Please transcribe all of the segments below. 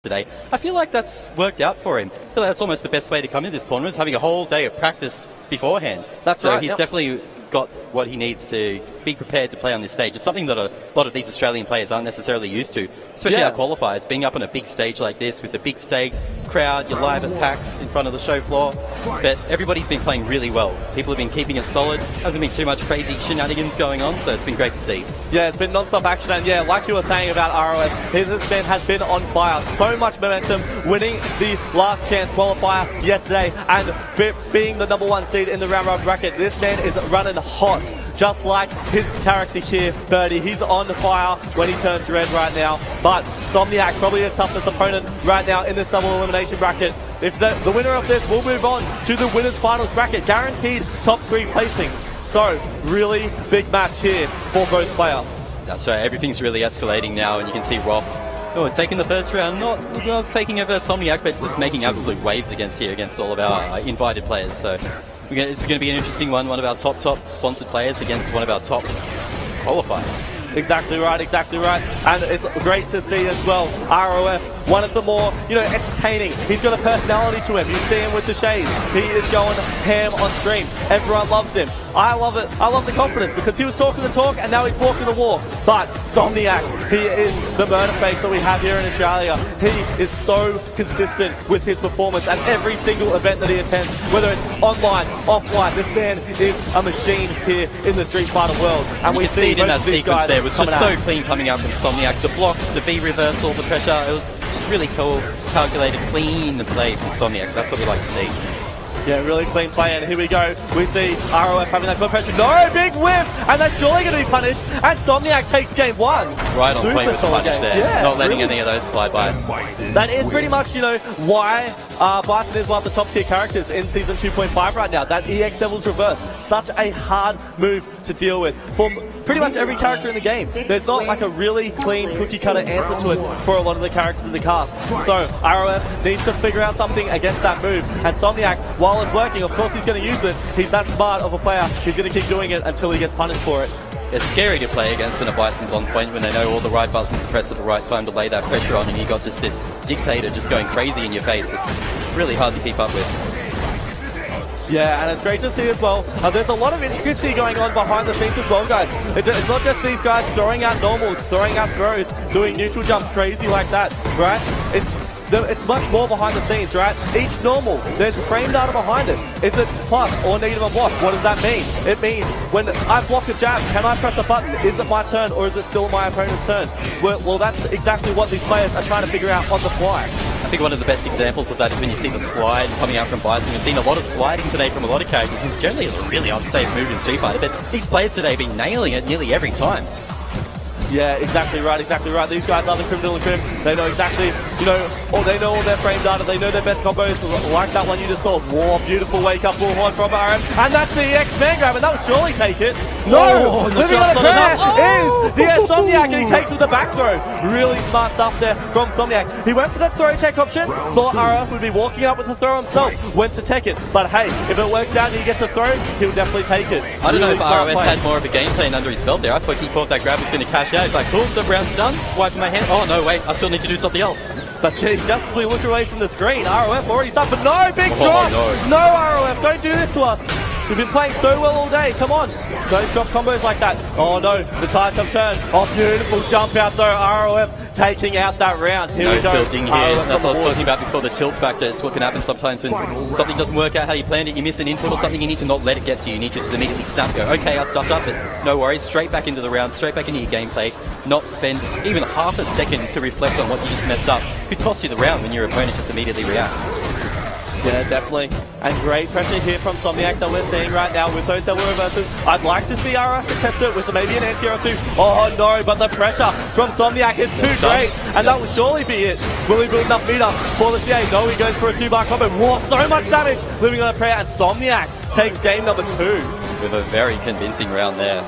today. I feel like that's worked out for him. I feel like that's almost the best way to come in this tournament, is having a whole day of practice beforehand. That's so right, he's yep. definitely got what he needs to be prepared to play on this stage. It's something that a lot of these Australian players aren't necessarily used to, especially our qualifiers, being up on a big stage like this with the big stakes, crowd, you're live at PAX in front of the show floor. But everybody's been playing really well. People have been keeping it solid. Hasn't been too much crazy shenanigans going on, so it's been great to see. Yeah, it's been non-stop action, and yeah, like you were saying about ROF, this man has been on fire. So much momentum, winning the last chance qualifier yesterday, and being the #1 seed in the round robin bracket. This man is running hot, just like his character here, Birdie. He's on fire when he turns red right now, but SOMNIAC probably his toughest opponent right now in this double elimination bracket. If the winner of this will move on to the winners finals bracket, guaranteed top 3 placings. So really big match here for both players. That's right, everything's really escalating now, and you can see ROF taking the first round, not taking over SOMNIAC, but just making absolute waves against all of our invited players. So it's going to be an interesting one of our top sponsored players against one of our top qualifiers. Exactly right, and it's great to see as well. ROF, one of the more, entertaining. He's got a personality to him. You see him with the shades. He is going ham on stream. Everyone loves him. I love it. I love the confidence, because he was talking the talk and now he's walking the walk. But SOMNIAC, he is the murder face that we have here in Australia. He is so consistent with his performance at every single event that he attends, whether it's online, offline. This man is a machine here in the Street Fighter world. And we see in that sequence there was just so clean coming out from SOMNIAC. The blocks, the V reversal, the pressure, it was just really cool, calculated, clean play from SOMNIAC. That's what we like to see. Yeah, really clean play, and here we go. We see ROF having that good pressure. No, big whiff, and that's surely going to be punished, and SOMNIAC takes game 1. Right on point with the punish there. Yeah, not letting any of those slide by. That is pretty much, why Bison is one of the top tier characters in Season 2.5 right now. That EX Devil's Reverse. Such a hard move to deal with for pretty much every character in the game. There's not like a really clean cookie cutter answer to it for a lot of the characters in the cast. So ROF needs to figure out something against that move, and SOMNIAC, while it's working, of course he's going to use it. He's that smart of a player. He's going to keep doing it until he gets punished for it. It's scary to play against when a Bison's on point, when they know all the right buttons to press at the right time to lay that pressure on, and you got just this dictator just going crazy in your face. It's really hard to keep up with. Yeah, and it's great to see as well. There's a lot of intricacy going on behind the scenes as well, guys. It's not just these guys throwing out normals, throwing out throws, doing neutral jumps crazy like that, right? It's much more behind the scenes, right? Each normal, there's frame data behind it. Is it plus or negative a block? What does that mean? It means when I block a jab, can I press a button? Is it my turn or is it still my opponent's turn? Well, that's exactly what these players are trying to figure out on the fly. I think one of the best examples of that is when you see the slide coming out from Bison. We've seen a lot of sliding today from a lot of characters, and it's generally a really unsafe move in Street Fighter, but these players today have been nailing it nearly every time. Yeah, exactly right. These guys are the criminal and crim. They know exactly, or they know all their frame data. They know their best combos, like that one you just saw. Whoa, beautiful wake-up bullhorn from RM. And that's the EX man grab, and that would surely take it. No! Living on a prayer is the SOMNIAC, and he takes with the back throw. Really smart stuff there from SOMNIAC. He went for the throw tech option. Thought RF would be walking up with the throw himself. Went to take it. But hey, if it works out and he gets a throw, he'll definitely take it. I don't know if RF had more of a game plan under his belt there. I thought he thought that grab was going to cash out. He's like, cool, the round's done. Wiping my hand. Oh, no, wait, I still need to do something else. But geez, just as we look away from the screen, ROF already stopped. But no, big drop! No, ROF, don't do this to us. We've been playing so well all day. Come on. Don't drop combos like that. Oh, no, the tides have turned. Oh, beautiful jump out though. ROF taking out that round. Here we go. Tilting here. That's what I was talking about before, the tilt factor. It's what can happen sometimes when something doesn't work out how you planned it. You miss an input or something, you need to not let it get to you. You need to just immediately snap, go, okay, I stuffed up, but no worries. Straight back into the round, straight back into your gameplay. Not spend even half a second to reflect on what you just messed up. Could cost you the round when your opponent just immediately reacts. Yeah, definitely. And great pressure here from SOMNIAC that we're seeing right now with those double reverses. I'd like to see RF test it with maybe an anti-air or two. Oh no, but the pressure from SOMNIAC is too great. And that will surely be it. Will he build enough meter for the CA? No, he goes for a 2-bar combo. Whoa, so much damage. Living on a prayer, and SOMNIAC takes game number 2. With a very convincing round there.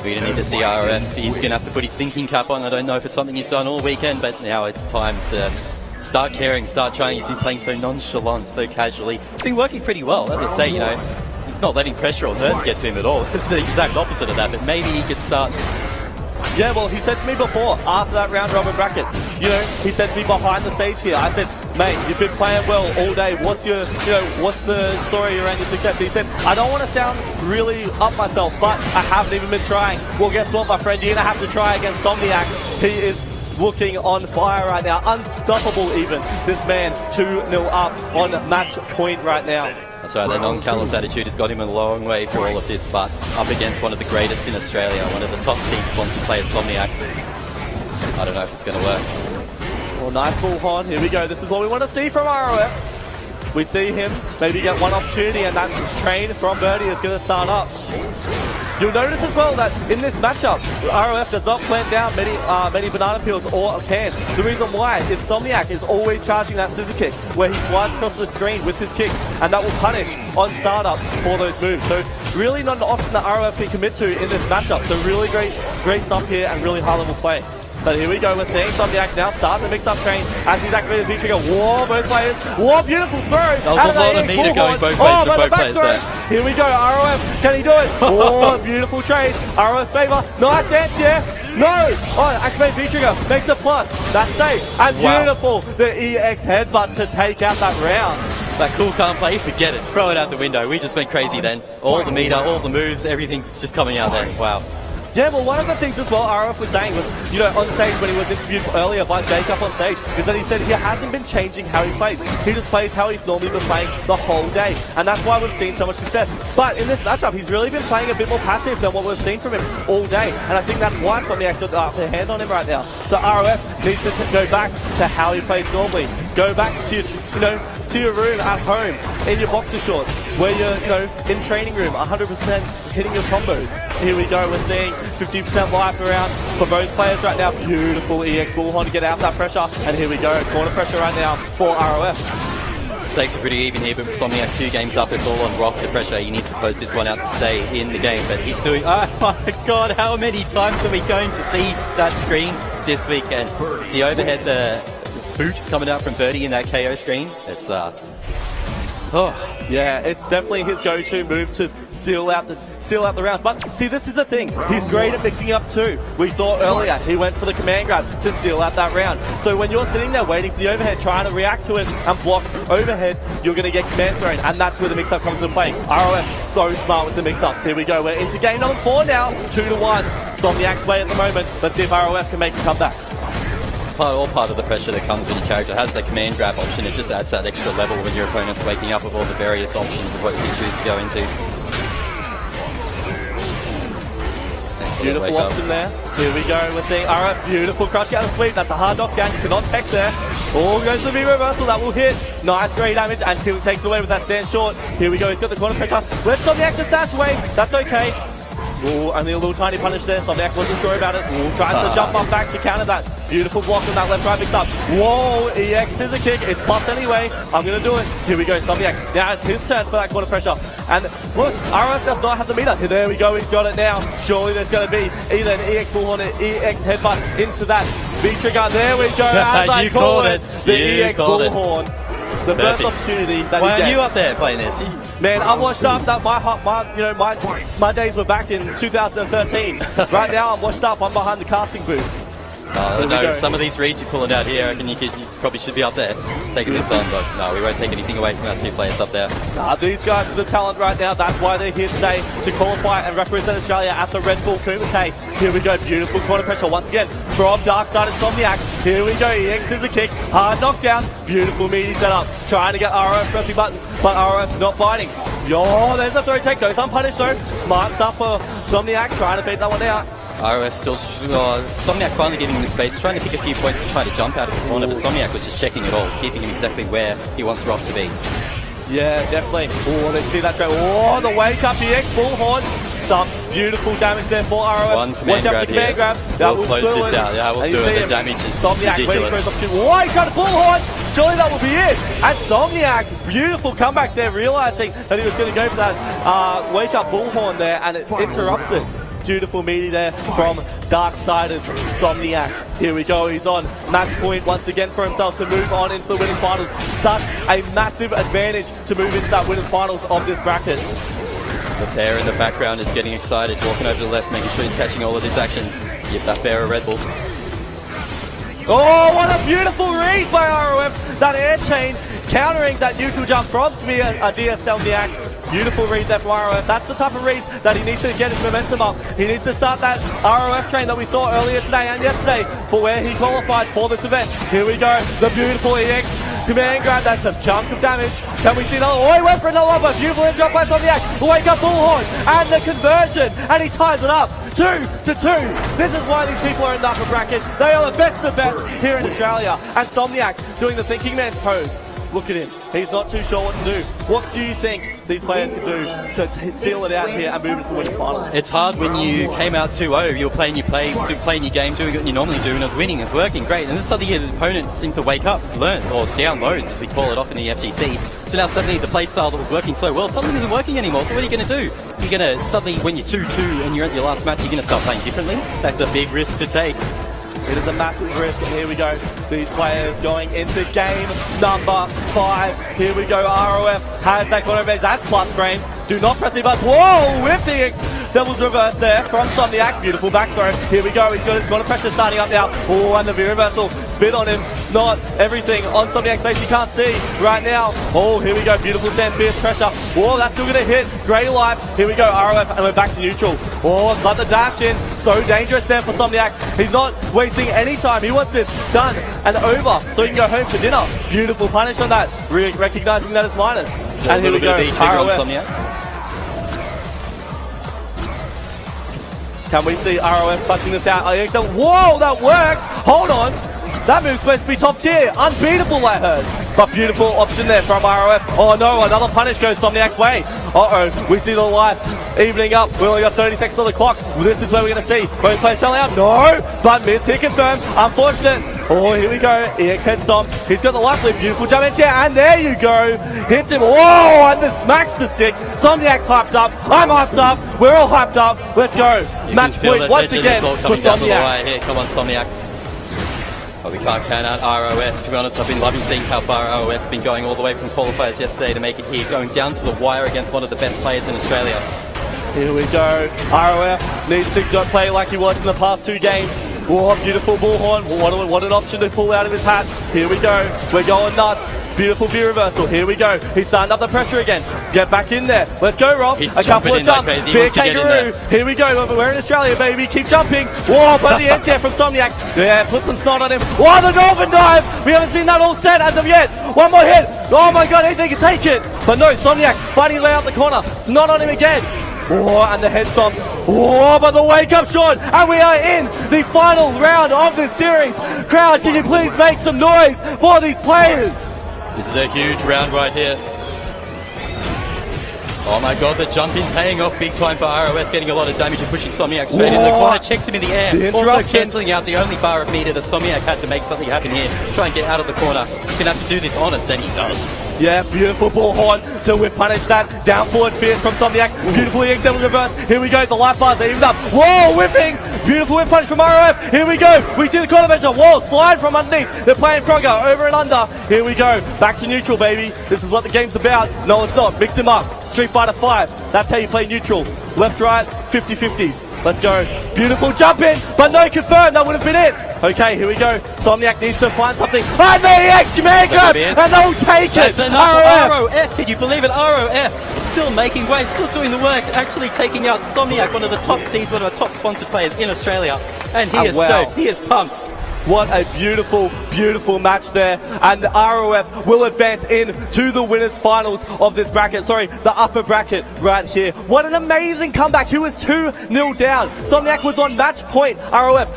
We don't need to see RF. He's going to have to put his thinking cap on. I don't know if it's something he's done all weekend, but now it's time to start caring, start trying. He's been playing so nonchalant, so casually. It's been working pretty well. As I say, he's not letting pressure or nerves get to him at all. It's the exact opposite of that, but maybe he could start Yeah, well, he said to me before, after that round robin bracket, you know, he said to me behind the stage here, I said, mate, you've been playing well all day. What's your, you know, what's the story around your success? And he said, I don't want to sound really up myself, but I haven't even been trying. Well, guess what, my friend? You're going to have to try against SOMNIAC. He is looking on fire right now. Unstoppable even. This man 2-0 up on match point right now. That's right, that non-callous attitude has got him a long way for all of this, but up against one of the greatest in Australia, one of the top seed sponsored players, SOMNIAC. I don't know if it's going to work. Well, nice bullhorn. Here we go. This is what we want to see from ROF. We see him maybe get one opportunity, and that train from Birdie is going to start up. You'll notice as well that in this matchup, ROF does not plant down many banana peels or cans. The reason why is SOMNIAC is always charging that scissor kick, where he flies across the screen with his kicks, and that will punish on startup for those moves. So really not an option that ROF can commit to in this matchup. So really great stuff here and really high level play. But here we go, we're seeing SOMNIAC now start the mix-up train as he's activated his V-trigger. Whoa, both players. Whoa, beautiful throw. That was a lot of meter going both ways for both players there. Here we go, ROF, can he do it? Oh, beautiful trade. ROF's favor. Nice anti-air. No! Oh, activate V-trigger. Makes a plus. That's safe. And beautiful. The EX headbutt to take out that round. That cool calm play, forget it. Throw it out the window. We just went crazy then. All the meter, all the moves, everything's just coming out there. Wow. Yeah, well, one of the things as well ROF was saying was, you know, on stage when he was interviewed earlier by Jacob on stage, is that he said he hasn't been changing how he plays. He just plays how he's normally been playing the whole day. And that's why we've seen so much success. But in this matchup, he's really been playing a bit more passive than what we've seen from him all day. And I think that's why SOMNIAC got the upper hand on him right now. So ROF needs to go back to how he plays normally. Go back to your, you know, to your room at home, in your boxer shorts, where you're, you know, in training room, 100% hitting your combos. Here we go, we're seeing 50% life around for both players right now. Beautiful EX bullhorn to get out that pressure, and here we go, corner pressure right now for ROF. Stakes are pretty even here, but with SOMNIAC 2 games up, it's all on ROF, the pressure. He needs to close this one out to stay in the game, but he's doing, oh my god, how many times are we going to see that screen this weekend? The overhead, the boot coming out from Birdie in that KO screen, it's yeah, it's definitely his go-to move to seal out the rounds. But see, this is the thing. He's great at mixing up too. We saw earlier he went for the command grab to seal out that round. So when you're sitting there waiting for the overhead, trying to react to it and block overhead, you're going to get command thrown, and that's where the mix-up comes into play. ROF so smart with the mix-ups. Here we go. We're into game number 4 now. 2-1. SOMNIAC's way at the moment. Let's see if ROF can make a comeback. All part of the pressure that comes when your character has the command grab option. It just adds that extra level when your opponent's waking up with all the various options of what you can choose to go into. Beautiful option there. Here we go. We're seeing ROF. Beautiful crush counter sweep. That's a hard knockdown. You cannot tech there. Oh, goes to the V reversal. That will hit. Nice, great damage until it takes away with that stand short. Here we go. He's got the corner pressure. Let's SOMNIAC just dash away. That's okay. Ooh, only a little tiny punish there. SOMNIAC wasn't sure about it. Ooh, tries to jump up back to counter that. Beautiful block on that left right mix up. Whoa, EX scissor kick. It's plus anyway. I'm going to do it. Here we go, SOMNIAC. Now it's his turn for that corner pressure. And look, ROF does not have the meter. There we go. He's got it now. Surely there's going to be either an EX bullhorn or EX headbutt into that V-trigger. There we go. As I call it, the EX bullhorn. The first opportunity that he gets. Why are you up there playing this? Man, I'm washed up. That my days were back in 2013. Right now, I'm washed up. I'm behind the casting booth. No, some of these reads you're pulling out here, I reckon you probably should be up there taking this on, but no, we won't take anything away from our 2 players up there. Nah, these guys are the talent right now. That's why they're here today, to qualify and represent Australia at the Red Bull Kumite. Here we go, beautiful corner pressure once again from Dark Side of SOMNIAC. Here we go, EX scissor kick, hard knockdown, beautiful meaty setup. Trying to get ROF pressing buttons, but ROF not biting. Yo, there's a throw take, goes unpunished though. Smart stuff for SOMNIAC, trying to beat that one out. ROF still, SOMNIAC finally giving him the space, trying to pick a few points to try to jump out of the corner, but SOMNIAC was just checking it all, keeping him exactly where he wants ROF to be. Yeah, definitely. Oh, let's see that trade. Oh, the wake up, the EX bullhorn. Some beautiful damage there for ROF. One command grab here. Command grab. That will close this out. Yeah, we'll do it. The damage is SOMNIAC ridiculous. Why he tried to bullhorn? Surely that will be it. And SOMNIAC, beautiful comeback there, realizing that he was going to go for that wake up bullhorn there, and it interrupts it. Beautiful meaty there from Darksiders SOMNIAC. Here we go, he's on match point once again for himself to move on into the winners finals. Such a massive advantage to move into that winners finals of this bracket. The player in the background is getting excited, walking over to the left, making sure he's catching all of this action. Give that bear a Red Bull. Oh, what a beautiful read by ROF. That air chain countering that neutral jump from VS.DS SOMNIAC. Beautiful read there from ROF. That's the type of reads that he needs to get his momentum up. He needs to start that ROF train that we saw earlier today and yesterday for where he qualified for this event. Here we go. The beautiful EX. Command grab, that's a chunk of damage. Can we see another? Oh, he went for another one, but beautiful in drop by SOMNIAC. Wake up Bullhorn and the conversion, and he ties it up 2-2. This is why these people are in the upper bracket. They are the best of the best here in Australia. And SOMNIAC doing the thinking man's pose. Look at him. He's not too sure what to do. What do you think these players can do to seal it out here and move to the winners finals? It's hard when you came out 2-0. You were playing your game, doing what you normally do, and it was winning, it's working great. And then suddenly your opponents seem to wake up, learns, or downloads, as we call it off in the FGC. So now suddenly the play style that was working so well suddenly isn't working anymore. So what are you going to do? You're going to suddenly, when you're 2-2 and you're at your last match, you're going to start playing differently? That's a big risk to take. It is a massive risk, and here we go. These players going into game number 5. Here we go. ROF has that corner advantage. That's plus frames. Do not press the button. Whoa! With Phoenix. Devil's reverse there from SOMNIAC. Beautiful back throw. Here we go. He's got his corner pressure starting up now. Oh, and the V-reversal. Spin on him. It's not everything on SOMNIAC's face. You can't see right now. Oh, here we go. Beautiful stand. Fierce pressure. Whoa, that's still going to hit. Great life. Here we go. ROF, and we're back to neutral. Oh, but the dash in. So dangerous there for SOMNIAC. He's not wasting any time. He wants this done and over so he can go home for dinner. Beautiful punish on that. Recognizing that as minus. Still and here we go. ROF. Can we see ROF clutching this out? Whoa, that worked! Hold on! That move's supposed to be top tier. Unbeatable, I heard. But beautiful option there from ROF. Oh no, another punish goes SOMNIAC's way. Uh-oh, we see the life evening up. We only got 30 seconds on the clock. This is where we're going to see both players fell out. No, but missed hit confirmed. Unfortunate. Oh, here we go. EX head stomp. He's got the life lead. Beautiful jump in chair. And there you go. Hits him. Whoa, and the smacks the stick. SOMNIAC's hyped up. I'm hyped up. We're all hyped up. Let's go. Match point once again for SOMNIAC. Come on, SOMNIAC. But we can't count out ROF. To be honest, I've been loving seeing how far ROF's been going all the way from qualifiers yesterday to make it here, going down to the wire against one of the best players in Australia. Here we go. ROF needs to go play like he was in the past 2 games. Oh, beautiful bullhorn. What an option to pull out of his hat. Here we go. We're going nuts. Beautiful V reversal. Here we go. He's starting up the pressure again. Get back in there. Let's go, Rob. He's a couple of jumps. Like Big kangaroo. Here we go. We're in Australia, baby. Keep jumping. Whoa, but the anti-air from SOMNIAC. Yeah, put some snot on him. Whoa, the dolphin dive. We haven't seen that all set as of yet. One more hit. Oh my god, they can take it. But no, SOMNIAC fighting his way out the corner. It's not on him again. Oh, and the head stomp. Oh, but the wake up shot. And we are in the final round of this series. Crowd, can you please make some noise for these players? This is a huge round right here. Oh my god, the jump in paying off big time for ROF, getting a lot of damage and pushing SOMNIAC straight in the corner, checks him in the air, also cancelling out the only bar of meter that SOMNIAC had to make something happen here, try and get out of the corner. He's going to have to do this honest, and he does. Yeah, beautiful bullhorn to whip punish that. Down forward fierce from SOMNIAC. Beautiful EX double reverse. Here we go, the life bars are evened up. Whoa, whipping! Beautiful whip punch from ROF. Here we go. We see the corner bencher. Whoa, slide from underneath. They're playing Frogger over and under. Here we go. Back to neutral, baby. This is what the game's about. No, it's not. Mix him up. Street Fighter 5. That's how you play neutral. Left, right, 50-50s. Let's go. Beautiful jump in, but no confirm. That would have been it. Okay, here we go. SOMNIAC needs to find something. And the EX command grab, and they'll take it. ROF, can you believe it? ROF still making way, still doing the work, actually taking out SOMNIAC, one of the top seeds, one of the top sponsored players in Australia. And he is stoked, he is pumped. What a beautiful, beautiful match there. And the ROF will advance into the winners finals of this bracket. Sorry, the upper bracket right here. What an amazing comeback. He was 2-0 down. SOMNIAC was on match point. ROF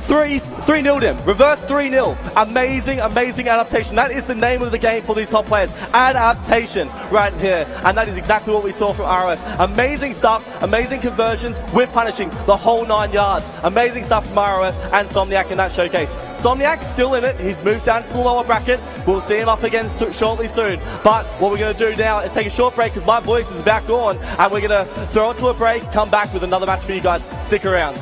3-0'd him. Reverse 3-0. Amazing, amazing adaptation. That is the name of the game for these top players. Adaptation right here. And that is exactly what we saw from ROF. Amazing stuff. Amazing conversions with punishing the whole 9 yards. Amazing stuff from ROF and SOMNIAC in that showcase. SOMNIAC still in it. He's moved down to the lower bracket. We'll see him up again shortly soon. But what we're going to do now is take a short break because my voice is about gone. And we're going to throw it to a break, come back with another match for you guys. Stick around.